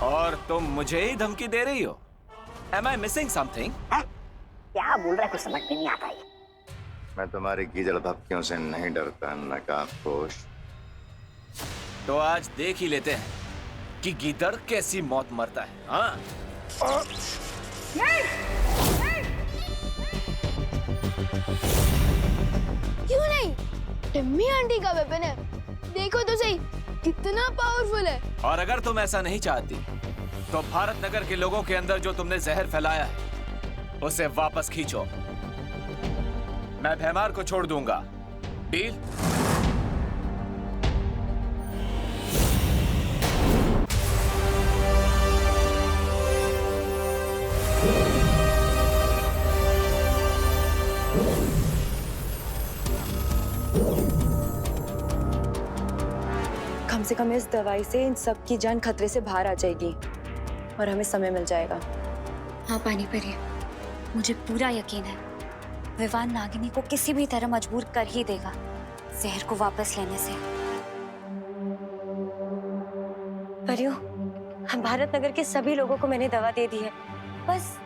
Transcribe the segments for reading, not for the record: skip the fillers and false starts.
और तुम मुझे ही धमकी दे रही हो? Am I missing something? क्या बोल रहा है, कुछ समझ में नहीं आता है। मैं तुम्हारी गीदड़ धमकियों से नहीं डरता नकाबपोश। तो आज देख ही लेते हैं कि गीदड़ कैसी मौत मरता है। हाँ? क्यों नहीं? टिम्मी आंटी का वेपन है, देखो तो सही कितना पावरफुल है। और अगर तुम ऐसा नहीं चाहती तो भारत नगर के लोगों के अंदर जो तुमने जहर फैलाया है उसे वापस खींचो। मैं भैमार को छोड़ दूंगा। डील? कम से कम इस दवाई से इन सब की जान खतरे से बाहर आ जाएगी और हमें समय मिल जाएगा। हाँ पानीपरी, मुझे पूरा यकीन है विवान नागिनी को किसी भी तरह मजबूर कर ही देगा जहर को वापस लेने से। परियो, भारत नगर के सभी लोगों को मैंने दवा दे दी है, बस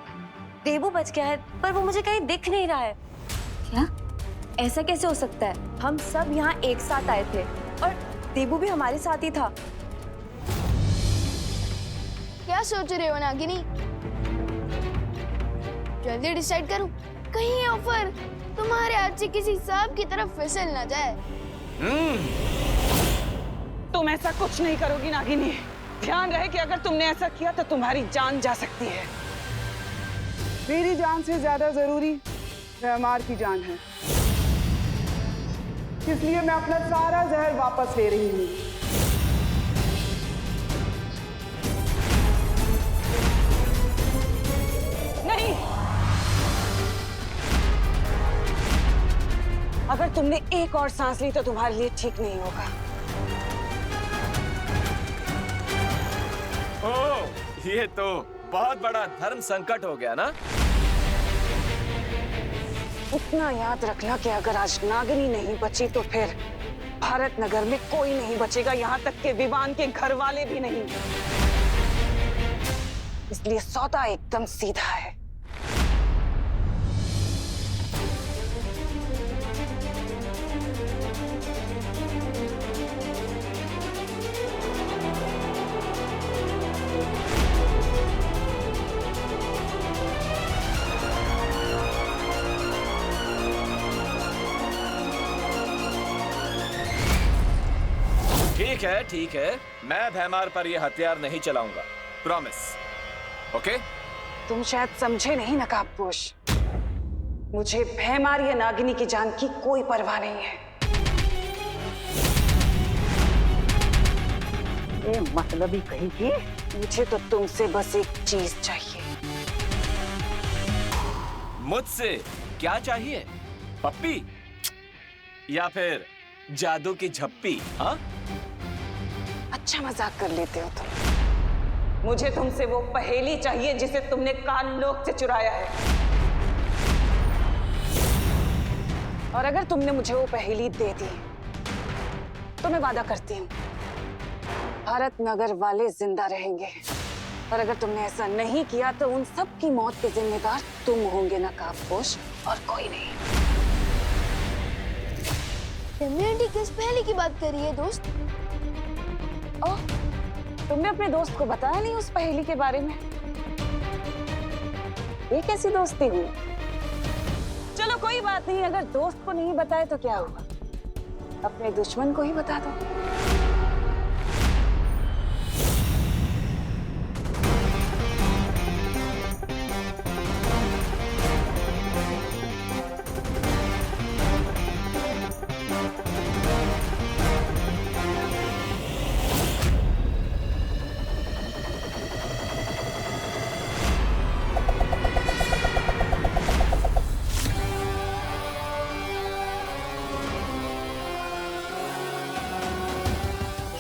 देबू बच गया है, पर वो मुझे कहीं दिख नहीं रहा है। क्या? ऐसा कैसे हो सकता है? हम सब यहाँ एक साथ आए थे और देबू भी हमारे साथ ही था। क्या सोच रहे हो नागिनी? जल्दी डिसाइड करूं, कहीं ये ऑफर तुम्हारे हाथ से किसी सांप की तरफ फिसल ना जाए। तुम ऐसा कुछ नहीं करोगी नागिनी। ध्यान रहे कि अगर तुमने ऐसा किया तो तुम्हारी जान जा सकती है। मेरी जान से ज्यादा जरूरी भैमार की जान है, इसलिए मैं अपना सारा जहर वापस ले रही हूँ। नहीं, अगर तुमने एक और सांस ली तो तुम्हारे लिए ठीक नहीं होगा। ओह, ये तो बहुत बड़ा धर्म संकट हो गया ना? इतना याद रखना कि अगर आज नागिनी नहीं बची तो फिर भारत नगर में कोई नहीं बचेगा, यहाँ तक के विवान के घर वाले भी नहीं। इसलिए सौदा एकदम सीधा है। ठीक है, मैं भैमार पर यह हथियार नहीं चलाऊंगा, प्रॉमिस। ओके? तुम शायद समझे नहीं नकाबपोश, मुझे भैमार या नागिनी की जान की कोई परवाह नहीं है। ये मतलबी कहीं की। मुझे तो तुमसे बस एक चीज चाहिए। मुझसे क्या चाहिए? पप्पी या फिर जादू की झप्पी? हाँ? अच्छा मजाक कर लेते हो तुम। मुझे तुमसे वो पहेली चाहिए जिसे तुमने काल लोक से चुराया है। और अगर तुमने मुझे वो पहेली दे दी तो मैं वादा करती हूँ भारत नगर वाले जिंदा रहेंगे। और अगर तुमने ऐसा नहीं किया तो उन सब की मौत के जिम्मेदार तुम होंगे नकाबपोश, और कोई नहीं। टिम्मी आंटी किस पहेली की बात कर रही है दोस्त? ओह, तुमने अपने दोस्त को बताया नहीं उस पहेली के बारे में? ये कैसी दोस्ती हुई? चलो कोई बात नहीं, अगर दोस्त को नहीं बताए तो क्या हुआ, अपने दुश्मन को ही बता दो।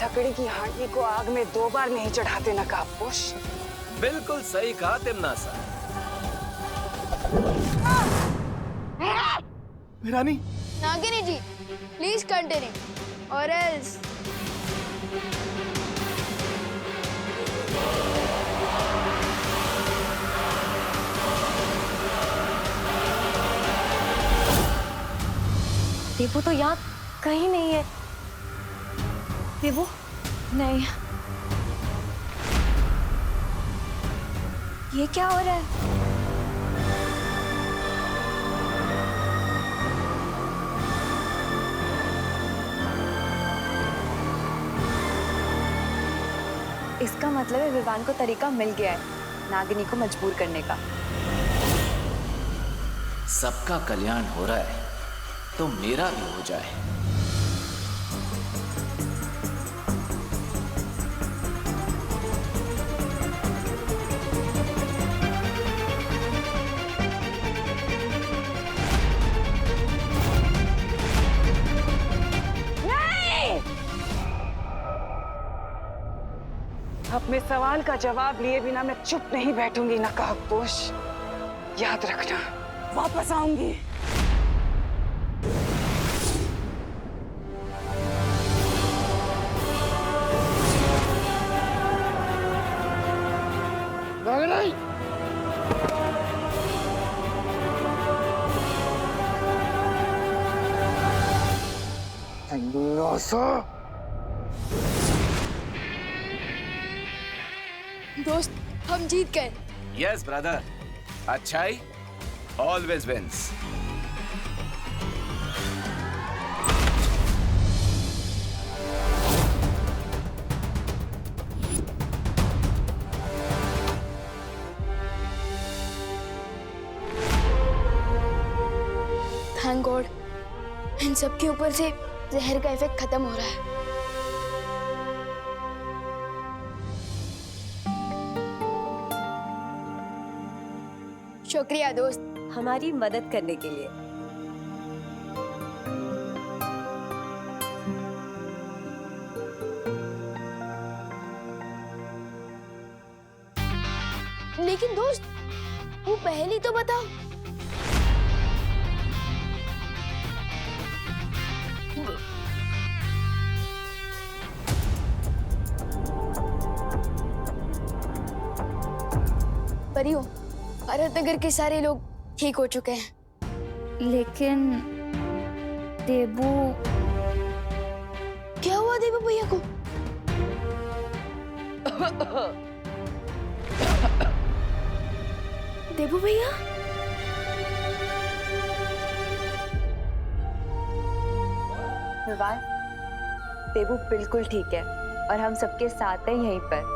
लकड़ी की हांडी को आग में 2 बार नहीं चढ़ाते नकाबपोश। बिल्कुल सही कहा तिमनासा। रानी, नागिनी जी, प्लीज कंटिन्यू और एल्स। देवू तो यहाँ कहीं नहीं है। देवू नहीं, ये क्या हो रहा है? इसका मतलब है विवान को तरीका मिल गया है नागिनी को मजबूर करने का। सबका कल्याण हो रहा है तो मेरा भी हो जाए। अपने सवाल का जवाब लिए बिना मैं चुप नहीं बैठूंगी नकाबपोश। याद रखना, वापस आऊंगी। दोस्त हम जीत गए। यस ब्रदर, अच्छाई ऑलवेज विंस। थैंक गॉड, इन सब के ऊपर से जहर का इफेक्ट खत्म हो रहा है। शुक्रिया दोस्त, हमारी मदद करने के लिए। लेकिन दोस्त वो पहली तो बताओ। परियों, भारत नगर के सारे लोग ठीक हो चुके हैं। लेकिन देबू, क्या हुआ देबू भैया को? देबू भैया? विवान, देबू बिल्कुल ठीक है और हम सबके साथ हैं यहीं पर।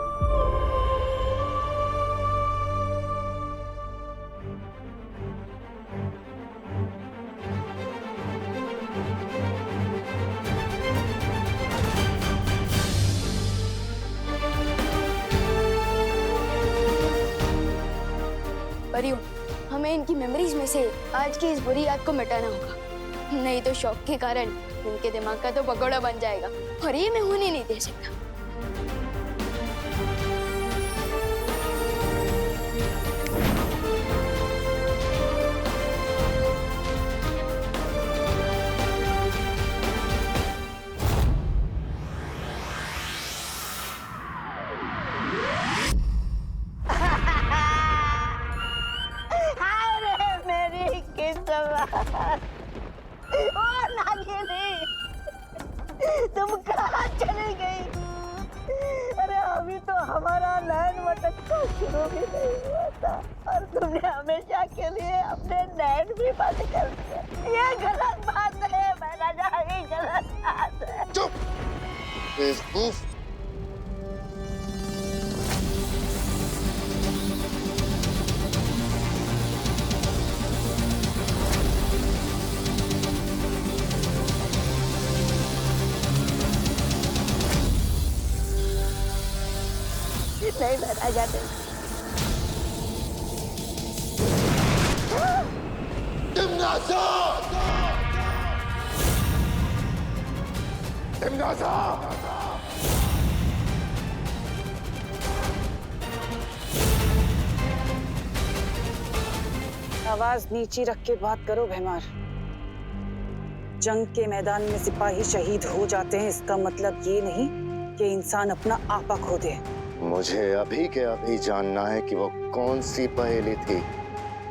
परियों, हमें इनकी मेमोरीज में से आज की इस बुरी याद को मिटाना होगा, नहीं तो शौक के कारण इनके दिमाग का तो पकौड़ा बन जाएगा और ये मैं होने नहीं दे सकता। तुम कहाँ चली गई? अरे अभी तो हमारा नैन मटकना शुरू भी नहीं हुआ था और तुमने हमेशा के लिए अपने नैन भी बंद कर दिए। ये गलत बात है महाराजा, ये गलत बात है। चुप बेवकूफ। नहीं महाराजा, नहीं। आवाज नीची रख के बात करो भैमार। जंग के मैदान में सिपाही शहीद हो जाते हैं, इसका मतलब ये नहीं कि इंसान अपना आपा खो दे। मुझे अभी के अभी जानना है कि वो कौन सी पहेली थी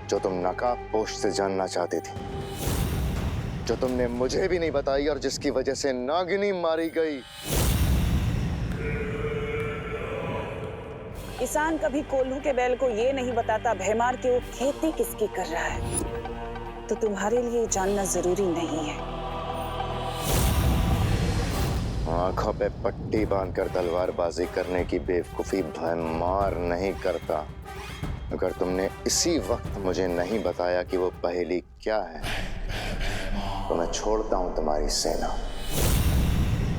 जो तुम नकाबपोश से जानना चाहती थी। जो तुमने मुझे भी नहीं बताई और जिसकी वजह से नागिनी मारी गई। किसान कभी कोल्हू के बैल को ये नहीं बताता भैमार कि वो खेती किसकी कर रहा है, तो तुम्हारे लिए जानना जरूरी नहीं है। आंखों पे पट्टी बांधकर तलवारबाजी करने की बेवकूफी भैमार नहीं करता। अगर तुमने इसी वक्त मुझे नहीं बताया कि वो पहेली क्या है, तो मैं छोड़ता हूं तुम्हारी सेना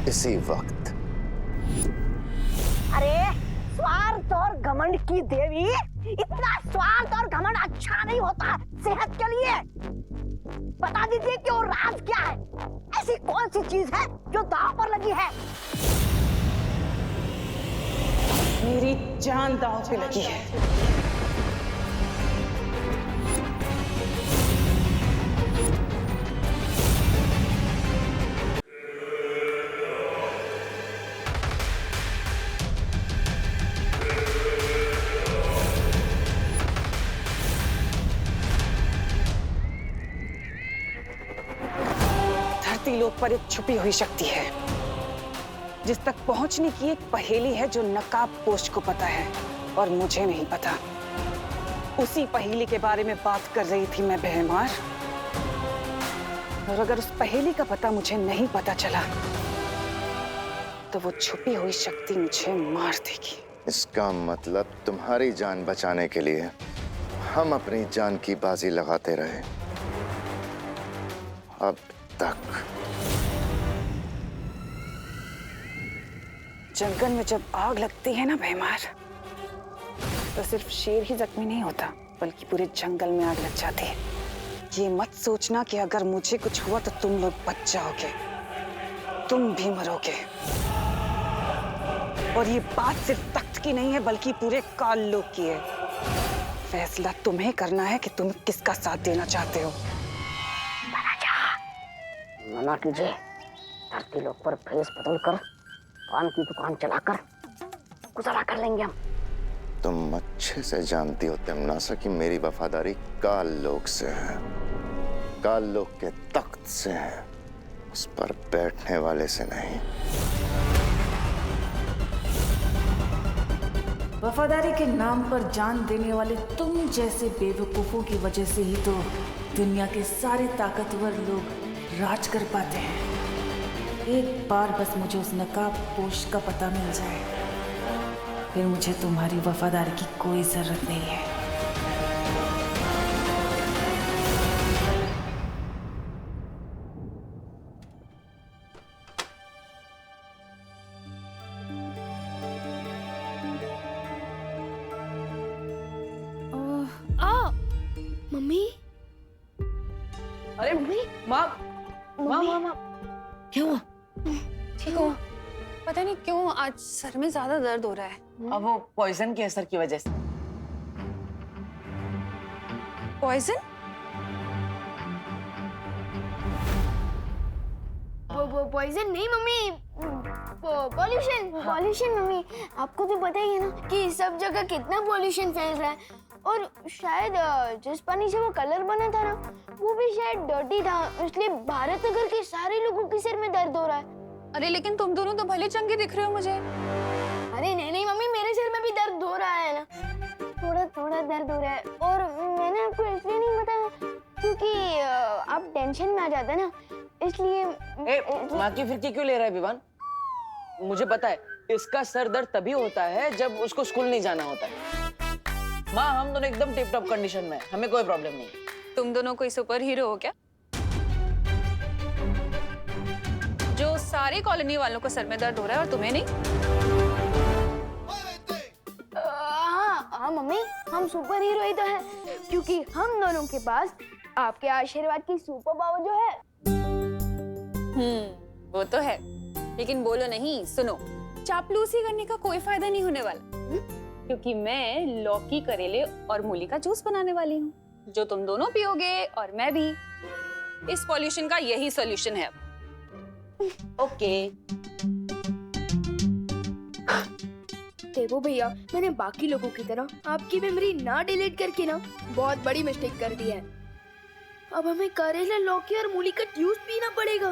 इसी वक्त। अरे स्वार्थ और घमंड की देवी, इतना स्वार्थ और घमंड अच्छा नहीं होता सेहत के लिए। बता दीजिए कि वो राज क्या है, ऐसी कौन सी चीज है जो दांव पर लगी है? मेरी जान दांव पे लगी है। धरती लोक पर एक छुपी हुई शक्ति है जिस तक पहुंचने की एक पहेली है जो नकाबपोश को पता है और मुझे नहीं पता। उसी पहेली के बारे में बात कर रही थी मैं भैमार। और अगर उस पहेली का पता मुझे नहीं पता चला तो वो छुपी हुई शक्ति मुझे मार देगी। इसका मतलब तुम्हारी जान बचाने के लिए हम अपनी जान की बाजी लगाते रहे अब तक। जंगल में जब आग लगती है ना भैमार, तो सिर्फ शेर ही जख्मी नहीं होता बल्कि पूरे जंगल में आग लग जाती है। ये मत सोचना कि अगर मुझे कुछ हुआ तो तुम लोग बच जाओगे, तुम भी मरोगे। और ये बात सिर्फ तख्त की नहीं है बल्कि पूरे काल लोक की है। फैसला तुम्हें करना है कि तुम किसका साथ देना चाहते हो। मना कीजिए, धरती लोक पर भेष बदल कर पान की दुकान चलाकर गुजारा कर लेंगे हम। तुम अच्छे से जानती हो तिमनासा कि मेरी वफादारी काल लोक से है, काल लोक के तख्त से है, उस पर बैठने वाले से नहीं। वफादारी के नाम पर जान देने वाले तुम जैसे बेवकूफों की वजह से ही तो दुनिया के सारे ताकतवर लोग राज कर पाते हैं। एक बार बस मुझे उस नकाबपोश का पता मिल जाए, फिर मुझे तुम्हारी वफादारी की कोई जरूरत नहीं है। मम्मी, अरे मम्मी, माँ, क्या हुआ? ठीक हो? पता नहीं क्यों आज सर में ज्यादा दर्द हो रहा है। अब वो पॉइजन के असर की वजह से। पॉइजन? वो पॉइजन नहीं मम्मी, पॉल्यूशन। पॉल्यूशन मम्मी, आपको तो पता ही है ना कि सब जगह कितना पॉल्यूशन फैल रहा है। और शायद जिस पानी से वो कलर बना था ना, वो भी शायद डर्टी था, इसलिए भारत नगर के सारे लोगों के सिर में दर्द हो रहा है। अरे लेकिन तुम दोनों तो भले चंगे दिख रहे हो मुझे। अरे नहीं मम्मी, मेरे सिर में भी दर्द हो रहा है ना, थोड़ा थोड़ा दर्द हो रहा है। और मैंने आपको इसलिए नहीं बताया क्योंकि आप टेंशन में आ जाते ना, इसलिए। माँ की फिरकी क्यों ले रहा है विवान? मुझे पता है इसका सर दर्द तभी होता है जब उसको स्कूल नहीं जाना होता है। माँ, हम दोनों एकदम टिप टॉप कंडीशन में, हमें कोई प्रॉब्लम नहीं। तुम दोनों कोई सुपर हीरो हो क्या, जो सारे कॉलोनी वालों को सर में दर्द हो रहा है और तुम्हें नहीं? हाँ मम्मी, हम सुपर हीरो ही तो है, क्योंकि हम दोनों के पास आपके आशीर्वाद की सुपर पावर जो है। वो तो है, लेकिन बोलो नहीं, सुनो, चापलूसी करने का कोई फायदा नहीं होने वाला। क्योंकि मैं लौकी, करेले और मूली का जूस बनाने वाली हूँ, जो तुम दोनों पियोगे और मैं भी। इस पॉल्यूशन का यही सॉल्यूशन है अब। ओके। देखो भैया, मैंने बाकी लोगों की तरह आपकी मेमोरी ना डिलीट करके ना बहुत बड़ी मिस्टेक कर दी है। अब हमें करेला, लौकी और मूली का जूस पीना पड़ेगा।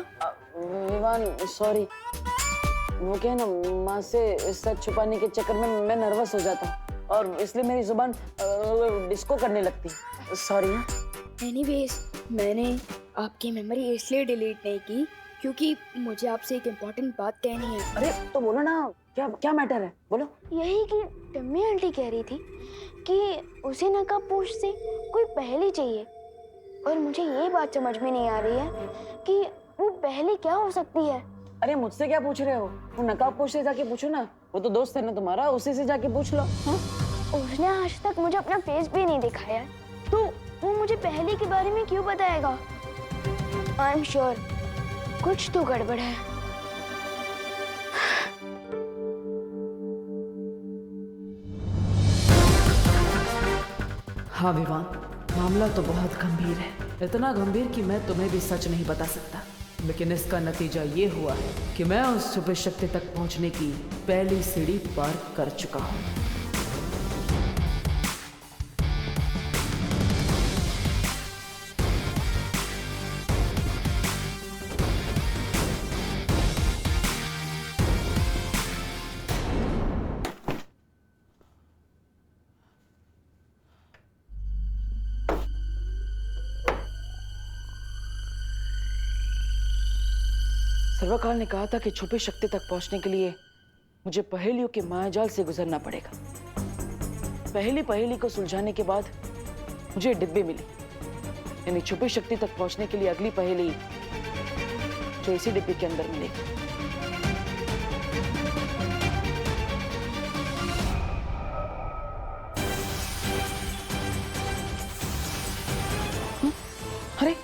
विवान सॉरी, वो क्या है ना, माँ से सच छुपाने के चक्कर में मैं नर्वस हो जाता हूँ और इसलिए मेरी जुबान डिस्को करने लगती है। सॉरी। एनीवेज, मैंने आपकी मेमोरी इसलिए डिलीट नहीं की क्योंकि मुझे आपसे एक इम्पोर्टेंट बात कहनी है। अरे तो बोलो ना, क्या क्या मैटर है, बोलो। यही कि टम्मी आंटी कह रही थी कि उसे नकाबपोश से कोई पहेली चाहिए और मुझे ये बात समझ में नहीं आ रही है कि वो पहेली क्या हो सकती है। अरे मुझसे क्या पूछ रहे हो? वो नकाबपोश से जाके पूछो ना, वो तो दोस्त है ना तुम्हारा, उसी से जाके पूछ लो। उसने आज तक मुझे अपना फेस भी नहीं दिखाया, तो वो मुझे पहेली के बारे में क्यों बताएगा? आई एम श्योर कुछ तो गड़बड़ है। हाँ विवान, मामला तो बहुत गंभीर है, इतना गंभीर कि मैं तुम्हें भी सच नहीं बता सकता, लेकिन इसका नतीजा ये हुआ है कि मैं उस छुपी शक्ति तक पहुंचने की पहली सीढ़ी पार कर चुका हूँ। सर्वकाल ने कहा था कि छुपी शक्ति तक पहुंचने के लिए मुझे पहेलियों के मायाजाल से गुजरना पड़ेगा। पहली पहेली को सुलझाने के बाद मुझे डिब्बे मिली, यानी छुपी शक्ति तक पहुंचने के लिए अगली पहेली जो इसी डिब्बे के अंदर मिलेगी। अरे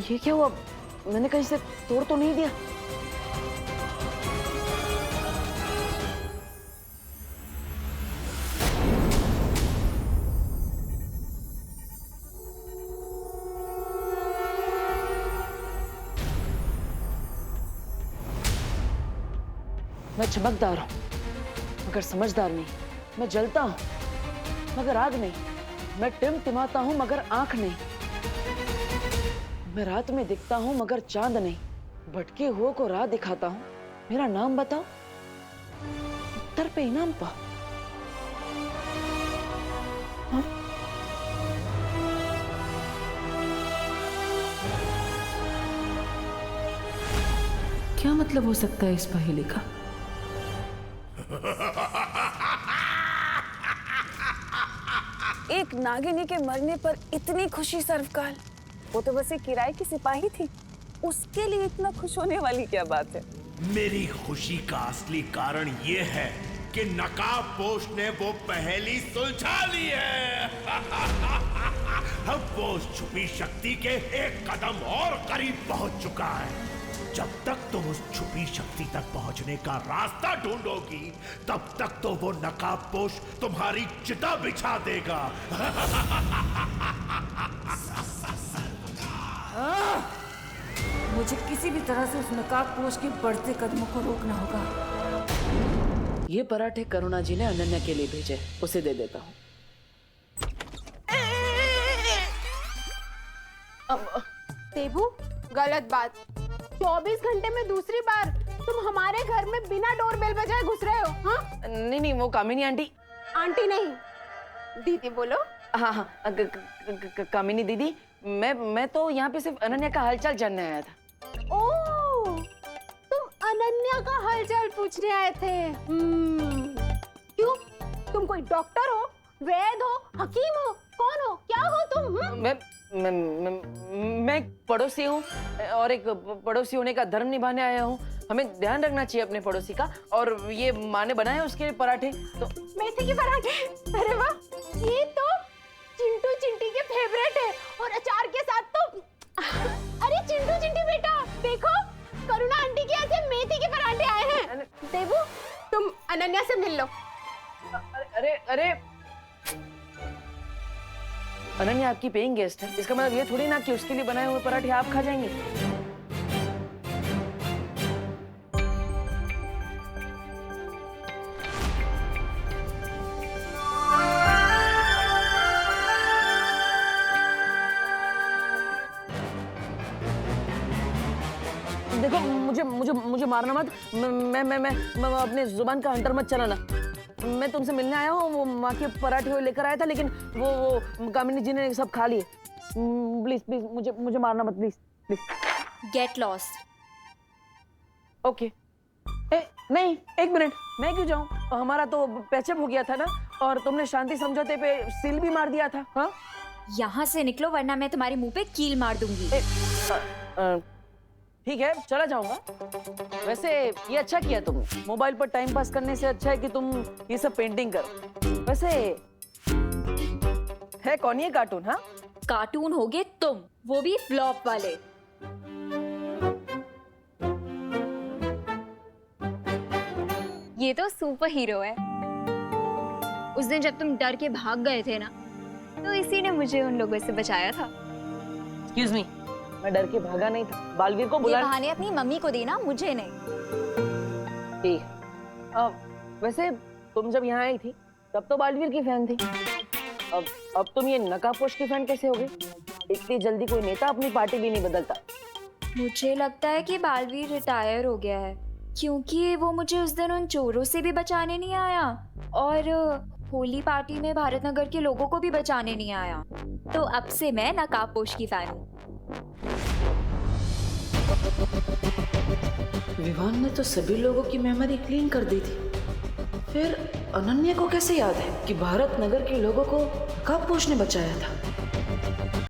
ये क्या हुआ? मैंने कहीं से तोड़ तो नहीं दिया? मैं चमकदार हूं मगर समझदार नहीं। मैं जलता हूं मगर आग नहीं। मैं टिमटिमाता हूं मगर आंख नहीं। मैं रात में दिखता हूं मगर चांद नहीं। भटके हुओं को राह दिखाता हूं। मेरा नाम बताओ, उत्तर पे इनाम पाओ। हाँ? क्या मतलब हो सकता है इस पहेली का? एक नागिनी के मरने पर इतनी खुशी सर्वकाल, वो तो बस एक किराए की सिपाही थी, उसके लिए इतना खुश होने वाली क्या बात है? मेरी खुशी का असली कारण ये है कि नकाबपोश ने वो पहेली सुलझा ली है। अब वो उस छुपी शक्ति के एक कदम और करीब पहुंच चुका है। जब तक तुम उस छुपी शक्ति तक पहुंचने का रास्ता ढूंढोगी, तब तक तो वो नकाबपोश तुम्हारी चिता बिछा देगा। मुझे किसी भी तरह से उस नकाबपोश के बढ़ते कदमों को रोकना होगा। ये पराठे करुणा जी ने अनन्या के लिए भेजे, उसे दे देता हूँ। देबू, गलत बात। 24 घंटे में दूसरी बार तुम हमारे घर में बिना डोरबेल बजाए घुस रहे हो। हाँ? नहीं, वो कामिनी आंटी। आंटी नहीं, दीदी बोलो। हाँ, कामिनी दीदी, मैं तो यहाँ पे सिर्फ अनन्या का हालचाल जानने आया था। ओह, तुम अनन्या का हालचाल पूछने आए थे। क्यों? तुम कोई डॉक्टर हो, वैद हो, हकीम हो, कौन हो, क्या हो तुम? मैं एक पड़ोसी हूँ और एक पड़ोसी होने का धर्म निभाने आया हूँ। हमें ध्यान रखना चाहिए अपने पड़ोसी का। और ये माँ ने बनाए उसके पराठे। तो मेथी के पराठे? अरे वाह, ये तो चिंटू चिंटी के फेवरेट है। और अचार के साथ तो अरे चिंटू चिंटी बेटा, देखो करुणा आंटी के यहाँ से मेथी के पराठे आए हैं। देबू, तुम अनन्या से मिल लो। अरे अनन्या आपकी पेइंग गेस्ट है, इसका मतलब ये थोड़ी ना कि उसके लिए बनाए हुए पराठे आप खा जाएंगे। मुझे मुझे मुझे मारना मत। मैं अपने जुबान का हंटर मत चलाना। मैं तुमसे मिलने आया हूँ, वो माँ के पराठे लेकर आया था, लेकिन वो कामिनी जी ने सब खा लिए। प्लीज प्लीज मुझे मारना मत, please please. Get lost. Okay. नहीं, एक मिनट, मैं क्यों जाऊं? हमारा तो पैचअप हो गया था ना, और तुमने शांति समझौते पे सील भी मार दिया था। हाँ, यहाँ से निकलो वरना मैं तुम्हारे मुंह पे कील मार दूंगी। ठीक है, चला जाऊंगा। वैसे ये अच्छा किया तुमने, मोबाइल पर टाइम पास करने से अच्छा है कि तुम ये सब पेंटिंग करो। वैसे है कौन ये कार्टून? हाँ, कार्टून होगे तुम, वो भी फ्लॉप वाले। ये तो सुपर हीरो है। उस दिन जब तुम डर के भाग गए थे ना, तो इसी ने मुझे उन लोगों से बचाया था। एक्सक्यूज मी, मैं डर के भागा नहीं था। बालवीर को बुला। ये बहाने अपनी मम्मी को देना, मुझे नहीं। ठीक। वैसे तुम जब यहाँ आई थी तब तो बालवीर की फैन थी। अब तुम ये नकाबपोश की फैन कैसे हो गई? इतनी जल्दी कोई नेता अपनी पार्टी भी नहीं बदलता। मुझे लगता है कि बालवीर रिटायर हो गया है, क्योंकि वो मुझे उस दिन उन चोरों से भी बचाने नहीं आया, और होली पार्टी में भारत नगर के लोगों को भी बचाने नहीं आया। तो अब से मैं नकाबपोश की फैन हूँ। विवान ने तो सभी लोगों की मेमोरी क्लीन कर दी थी, फिर अनन्या को कैसे याद है कि भारत नगर के लोगों को नकाबपोश ने बचाया था?